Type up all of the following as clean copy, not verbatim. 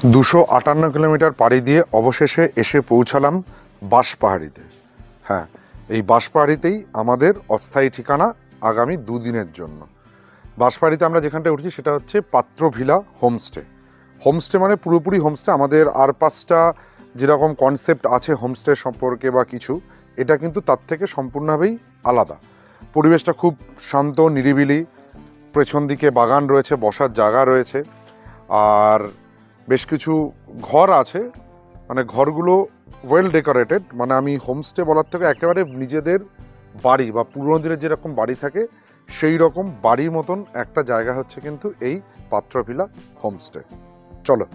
258 kilometre পাড়ি দিয়ে অবশেষে এসে পৌঁছালাম বাঁশপাহাড়িতে। হ্যাঁ, এই বাঁশপাহাড়িতেই আমাদের অস্থায়ী ঠিকানা আগামী দুদিনের জন্য। বাঁশপাহাড়িতে আমরা যেখানটায় উঠেছি সেটা হচ্ছে পাত্র ভিলা হোমস্টে। হোমস্টে মানে পুরোপুরি হোমস্টে। আমাদের আর 5টা যেরকম কনসেপ্ট আছে হোমস্টে সম্পর্কে বা কিছু, এটা কিন্তু তার থেকে সম্পূর্ণভাবেই আলাদা। পরিবেশটা খুব শান্ত নিরিবিলি, পেছন দিকে বাগান রয়েছে, বসার জায়গা রয়েছে, আর বেশ কিছু ঘর আছে। মানে ঘরগুলো ওয়েল ডেকোরেটেড, মানে আমি হোমস্টে বলার থেকে একেবারে নিজেদের বাড়ি বা পুরোনো দিনের যেরকম বাড়ি থাকে সেই রকম বাড়ির মতন একটা জায়গা হচ্ছে কিন্তু এই পাত্রভিলা হোমস্টে। চলো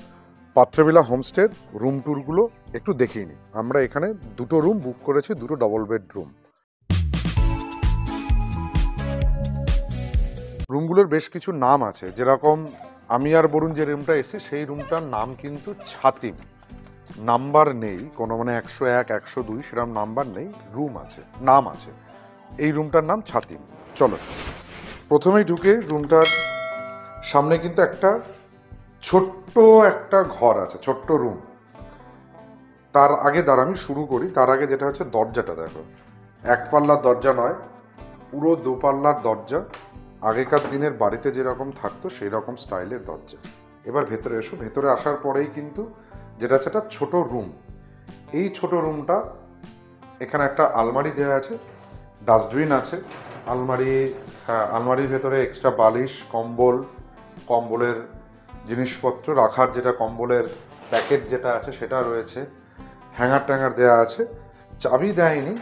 পাত্রভিলা হোমস্টের রুম ট্যুরগুলো একটু দেখিয়ে নিই। আমরা এখানে 2টো রুম বুক করেছি, 2টো ডবল বেড রুম। রুমগুলোর বেশ কিছু নাম আছে, যেরকম আমি আর বরুণ যে রুমটা এসেছি সেই রুমটার নাম কিন্তু ছাতিম। নাম্বার নেই কোনো, মানে 101 102 সেরকম নাম্বার নেই, রুম আছে, নাম আছে। এই রুমটার নাম ছাতিম। চলো প্রথমেই ঢুকে রুমটার সামনে কিন্তু একটা ছোট্ট একটা ঘর আছে, ছোট্ট রুম। তার আগে আমি শুরু করি। তার আগে যেটা হচ্ছে দরজাটা দেখো, 1 পাল্লার দরজা নয়, পুরো 2 পাল্লার দরজা। আগেকার দিনের বাড়িতে যেরকম থাকতো সেই রকম স্টাইলের দরজা। এবার ভেতরে এসো। ভেতরে আসার পরেই কিন্তু যেটা আছে একটা ছোট রুম। এই ছোট রুমটা, এখানে একটা আলমারি দেওয়া আছে, ডাস্টবিন আছে, আলমারি, হ্যাঁ আলমারির ভেতরে এক্সট্রা বালিশ, কম্বল, কম্বলের জিনিসপত্র রাখার, যেটা কম্বলের প্যাকেট যেটা আছে সেটা রয়েছে, হ্যাঙ্গার ট্যাঙ্গার দেওয়া আছে। চাবি দেয়নি,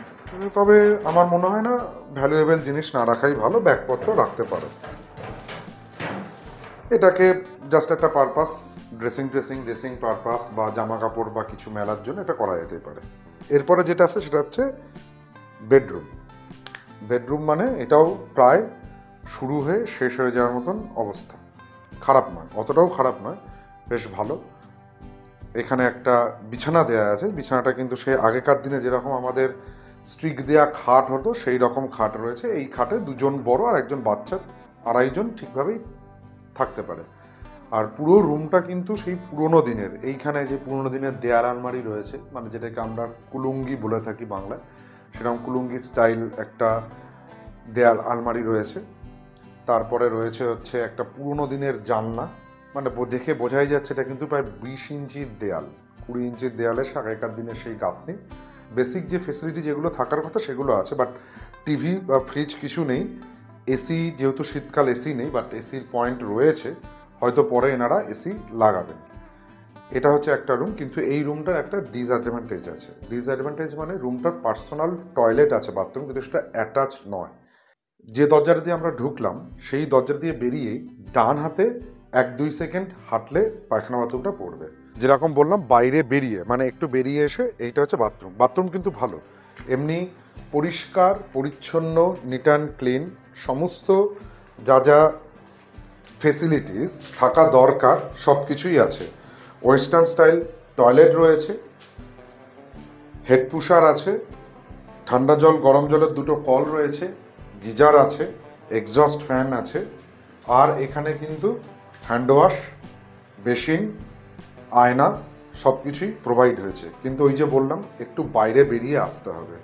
তবে আমার মনে হয় না ভ্যালুয়েবল জিনিস না রাখাই ভালো, ব্যাগপত্র রাখতে পারো। এটাকে জাস্ট একটা পারপাস, ড্রেসিং পারপাস বা জামা কাপড় বা কিছু মেলার জন্য এটা করা যেতে পারে। এরপরে যেটা আছে সেটা হচ্ছে বেডরুম। বেডরুম মানে এটাও প্রায় শুরু হয়ে শেষ হয়ে যাওয়ার মতন অবস্থা। খারাপ নয়, অতটাও খারাপ নয়, বেশ ভালো। এখানে একটা বিছানা দেওয়া আছে। বিছানাটা কিন্তু সেই আগেকার দিনে যেরকম আমাদের স্ট্রিক দেওয়া খাট হতো সেই রকম খাট রয়েছে। এই খাটে 2জন বড় আর 1জন বাচ্চা, 2.5 জন ঠিকভাবেই থাকতে পারে। আর পুরো রুমটা কিন্তু সেই পুরোনো দিনের, এইখানে যে পুরোনো দিনের দেয়াল আলমারি রয়েছে, মানে যেটাকে আমরা কুলুঙ্গি বলে থাকি বাংলায়, সেরকম কুলুঙ্গি স্টাইল একটা দেয়াল আলমারি রয়েছে। তারপরে রয়েছে হচ্ছে একটা পুরোনো দিনের জানলা, মানে দেখে বোঝাই যাচ্ছে এটা কিন্তু প্রায় 20 ইঞ্চির দেয়াল, 20 ইঞ্চির দেয়ালে আগেকার দিনের সেই গাঁথনি। বেসিক যে ফেসিলিটি যেগুলো থাকার কথা সেগুলো আছে, বাট টিভি বা ফ্রিজ কিছু নেই। এসি, যেহেতু শীতকাল এসি নেই, বাট এসির পয়েন্ট রয়েছে, হয়তো পরে এনারা এসি লাগাবেন। এটা হচ্ছে একটা রুম, কিন্তু এই রুমটার একটা ডিসঅ্যাডভান্টেজ আছে। ডিসঅ্যাডভান্টেজ মানে রুমটার পার্সোনাল টয়লেট আছে, বাথরুম, কিন্তু সেটা অ্যাটাচ নয়। যে দরজাটা দিয়ে আমরা ঢুকলাম সেই দরজা দিয়ে বেরিয়ে ডান হাতে 1-2 সেকেন্ড হাঁটলে পায়খানা বাথরুমটা পড়বে। যেরকম বললাম বাইরে বেরিয়ে, মানে একটু বেরিয়ে এসে এইটা হচ্ছে বাথরুম। বাথরুম কিন্তু ভালো, এমনি পরিষ্কার পরিচ্ছন্ন, নিট অ্যান্ড ক্লিন, সমস্ত যা যা ফেসিলিটিস থাকা দরকার সব কিছুই আছে। ওয়েস্টার্ন স্টাইল টয়লেট রয়েছে, হেড পুশার আছে, ঠান্ডা জল গরম জলের 2টো কল রয়েছে, গিজার আছে, এক্সস্ট ফ্যান আছে, আর এখানে কিন্তু হ্যান্ড ওয়াশ, বেসিন, আয়না সব কিছুই প্রোভাইড হয়েছে। কিন্তু ওই যে বললাম একটু বাইরে বেরিয়ে আসতে হবে,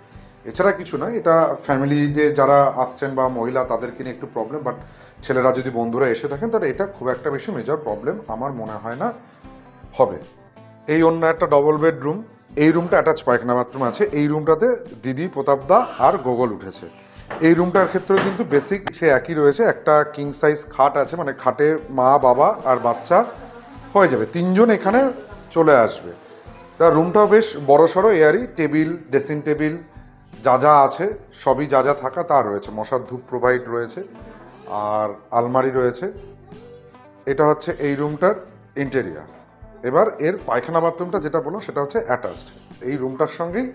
এছাড়া কিছু নয়। এটা ফ্যামিলিতে যারা আসছেন বা মহিলা তাদেরকে নিয়ে একটু প্রবলেম, বাট ছেলেরা যদি বন্ধুরা এসে থাকেন তাহলে এটা খুব একটা বেশি মেজর প্রবলেম আমার মনে হয় না হবে। এই অন্য একটা ডবল বেডরুম, এই রুমটা অ্যাটাচ পায়খানা বাথরুম আছে। এই রুমটাতে দিদি, প্রতাপদা আর গোগল উঠেছে। এই রুমটার ক্ষেত্রেও কিন্তু বেসিক সে একই রয়েছে। একটা কিং সাইজ খাট আছে, মানে খাটে মা, বাবা আর বাচ্চা হয়ে যাবে, 3জন এখানে চলে আসবে। তার রুমটাও বেশ বড়সড়, এয়ারি, টেবিল, ড্রেসিং টেবিল যা যা আছে সবই যা যা থাকা তা রয়েছে। মশার ধূপ প্রোভাইড রয়েছে আর আলমারি রয়েছে। এটা হচ্ছে এই রুমটার ইন্টেরিয়ার। এবার এর পায়খানা বাথরুমটা যেটা বললাম সেটা হচ্ছে অ্যাটাচড। এই রুমটার সঙ্গেই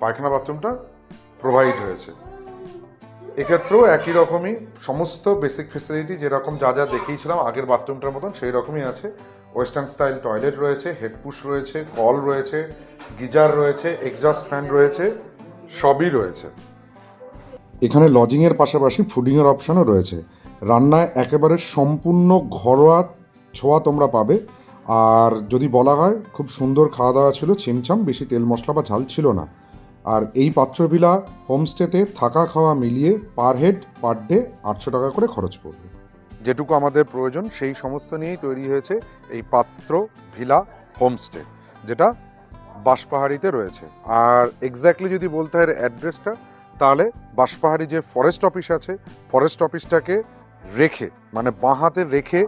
পায়খানা বাথরুমটা প্রোভাইড হয়েছে। এক্ষেত্রেও একই রকমই সমস্ত বেসিক ফেসিলিটি যেরকম যা যা দেখিয়েছিলাম আগের বাথরুমটার মতন সেই রকমই আছে। ওয়েস্টার্ন স্টাইল টয়লেট রয়েছে, হেডপুশ রয়েছে, কল রয়েছে, গিজার রয়েছে, এক্সস্ট ফ্যান রয়েছে, সবই রয়েছে। এখানে লজিংয়ের পাশাপাশি ফুডিংয়ের অপশানও রয়েছে। রান্নায় একেবারে সম্পূর্ণ ঘরোয়া ছোঁয়া তোমরা পাবে। আর যদি বলা হয় খুব সুন্দর খাওয়া দাওয়া ছিল, ছিমছাম, বেশি তেল মশলা বা ঝাল ছিল না। আর এই পাত্রভিলা হোমস্টেতে থাকা খাওয়া মিলিয়ে পার হেড পার ডে 800 টাকা করে খরচ পড়বে। যেটুকু আমাদের প্রয়োজন সেই সমস্ত নিয়েই তৈরি হয়েছে এই পাত্রভিলা হোমস্টে, যেটা বাঁশপাহাড়িতে রয়েছে। আর এক্স্যাক্টলি যদি বলতে হয় অ্যাড্রেসটা, তাহলে বাঁশপাহাড়ি যে ফরেস্ট অফিস আছে, ফরেস্ট অফিসটাকে রেখে মানে বাঁ হাতে রেখে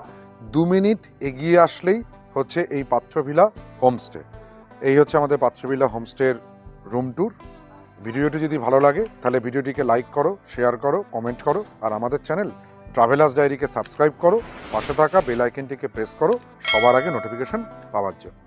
2 মিনিট এগিয়ে আসলেই হচ্ছে এই পাত্রভিলা হোমস্টে। এই হচ্ছে আমাদের পাত্রভিলা হোমস্টের রুম ট্যুর। ভিডিওটি যদি ভালো লাগে তাহলে ভিডিওটিকে লাইক করো, শেয়ার করো, কমেন্ট করো, আর আমাদের চ্যানেল ট্রাভেলার্স ডায়েরিকে সাবস্ক্রাইব করো, পাশে থাকা বেল আইকনটিকে প্রেস করো সবার আগে নোটিফিকেশন পাওয়ার জন্য।